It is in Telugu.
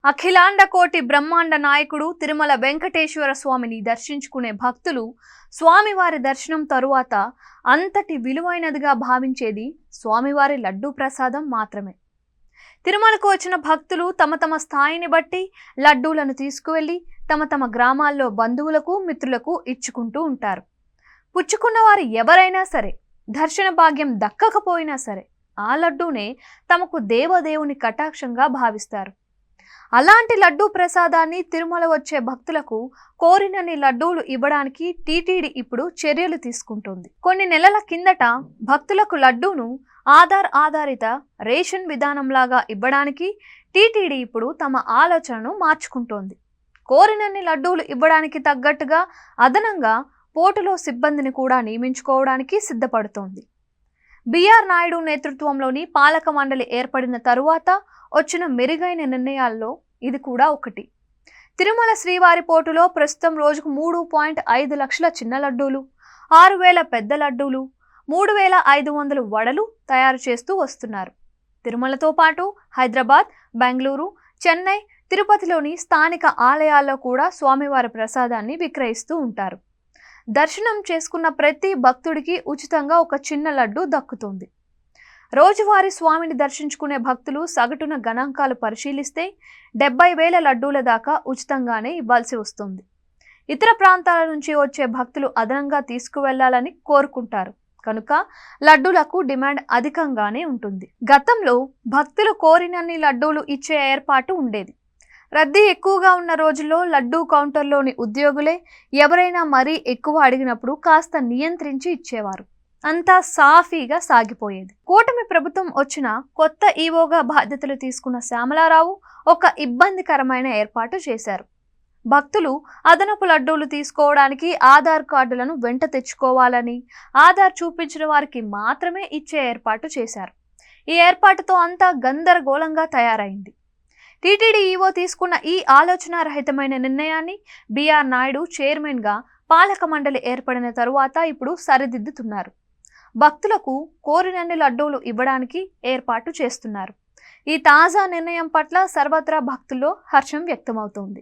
అఖిలాండ కోటి బ్రహ్మాండ నాయకుడు తిరుమల వెంకటేశ్వర స్వామిని దర్శించుకునే భక్తులు స్వామివారి దర్శనం తరువాత అంతటి విలువైనదిగా భావించేది స్వామివారి లడ్డూ ప్రసాదం మాత్రమే. తిరుమలకు వచ్చిన భక్తులు తమ తమ స్థాయిని బట్టి లడ్డూలను తీసుకువెళ్లి తమ తమ గ్రామాల్లో బంధువులకు మిత్రులకు ఇచ్చుకుంటూ ఉంటారు. పుచ్చుకున్న వారు ఎవరైనా సరే, దర్శన భాగ్యం దక్కకపోయినా సరే ఆ లడ్డూనే తమకు దేవదేవుని కటాక్షంగా భావిస్తారు. అలాంటి లడ్డూ ప్రసాదాన్ని తిరుమల వచ్చే భక్తులకు కోరినన్ని లడ్డూలు ఇవ్వడానికి టీటీడీ ఇప్పుడు చర్యలు తీసుకుంటుంది. కొన్ని నెలల కిందట భక్తులకు లడ్డూను ఆధారిత రేషన్ విధానంలాగా ఇవ్వడానికి టీటీడీ ఇప్పుడు తమ ఆలోచనను మార్చుకుంటోంది. కోరినన్ని లడ్డూలు ఇవ్వడానికి తగ్గట్టుగా అదనంగా పోర్టులో సిబ్బందిని కూడా నియమించుకోవడానికి సిద్ధపడుతోంది. బిఆర్ నాయుడు నేతృత్వంలోని పాలక మండలి ఏర్పడిన తరువాత వచ్చిన మెరుగైన నిర్ణయాల్లో ఇది కూడా ఒకటి. తిరుమల శ్రీవారి పోర్టులో ప్రస్తుతం రోజుకు 3.5 లక్షల చిన్న లడ్డూలు, 6,000 పెద్ద లడ్డూలు, 3,500 వడలు తయారు చేస్తూ వస్తున్నారు. తిరుమలతో పాటు హైదరాబాద్, బెంగళూరు, చెన్నై, తిరుపతిలోని స్థానిక ఆలయాల్లో కూడా స్వామివారి ప్రసాదాన్ని విక్రయిస్తూ ఉంటారు. దర్శనం చేసుకున్న ప్రతి భక్తుడికి ఉచితంగా ఒక చిన్న లడ్డు దక్కుతుంది. రోజువారీ స్వామిని దర్శించుకునే భక్తులు సగటున గణాంకాలు పరిశీలిస్తే 70,000 లడ్డూల దాకా ఉచితంగానే ఇవ్వాల్సి వస్తుంది. ఇతర ప్రాంతాల నుంచి వచ్చే భక్తులు అదనంగా తీసుకువెళ్లాలని కోరుకుంటారు కనుక లడ్డూలకు డిమాండ్ అధికంగానే ఉంటుంది. గతంలో భక్తులు కోరినన్ని లడ్డూలు ఇచ్చే ఏర్పాటు ఉండేది. రద్దీ ఎక్కువగా ఉన్న రోజుల్లో లడ్డూ కౌంటర్లోని ఉద్యోగులే ఎవరైనా మరీ ఎక్కువ అడిగినప్పుడు కాస్త నియంత్రించి ఇచ్చేవారు. అంతా సాఫీగా సాగిపోయేది. కూటమి ప్రభుత్వం వచ్చిన కొత్త ఈవోగా బాధ్యతలు తీసుకున్న శ్యామలారావు ఒక ఇబ్బందికరమైన ఏర్పాటు చేశారు. భక్తులు అదనపు లడ్డూలు తీసుకోవడానికి ఆధార్ కార్డులను వెంట తెచ్చుకోవాలని, ఆధార్ చూపించిన వారికి మాత్రమే ఇచ్చే ఏర్పాటు చేశారు. ఈ ఏర్పాటుతో అంతా గందరగోళంగా తయారైంది. టీటీడీ ఈవో తీసుకున్న ఈ ఆలోచన రహితమైన నిర్ణయాన్ని బిఆర్ నాయుడు చైర్మన్గా పాలక మండలి ఏర్పడిన తరువాత ఇప్పుడు సరిదిద్దుతున్నారు. భక్తులకు కోరినన్ని లడ్డూలు ఇవ్వడానికి ఏర్పాటు చేస్తున్నారు. ఈ తాజా నిర్ణయం పట్ల సర్వత్రా భక్తుల్లో హర్షం వ్యక్తమవుతోంది.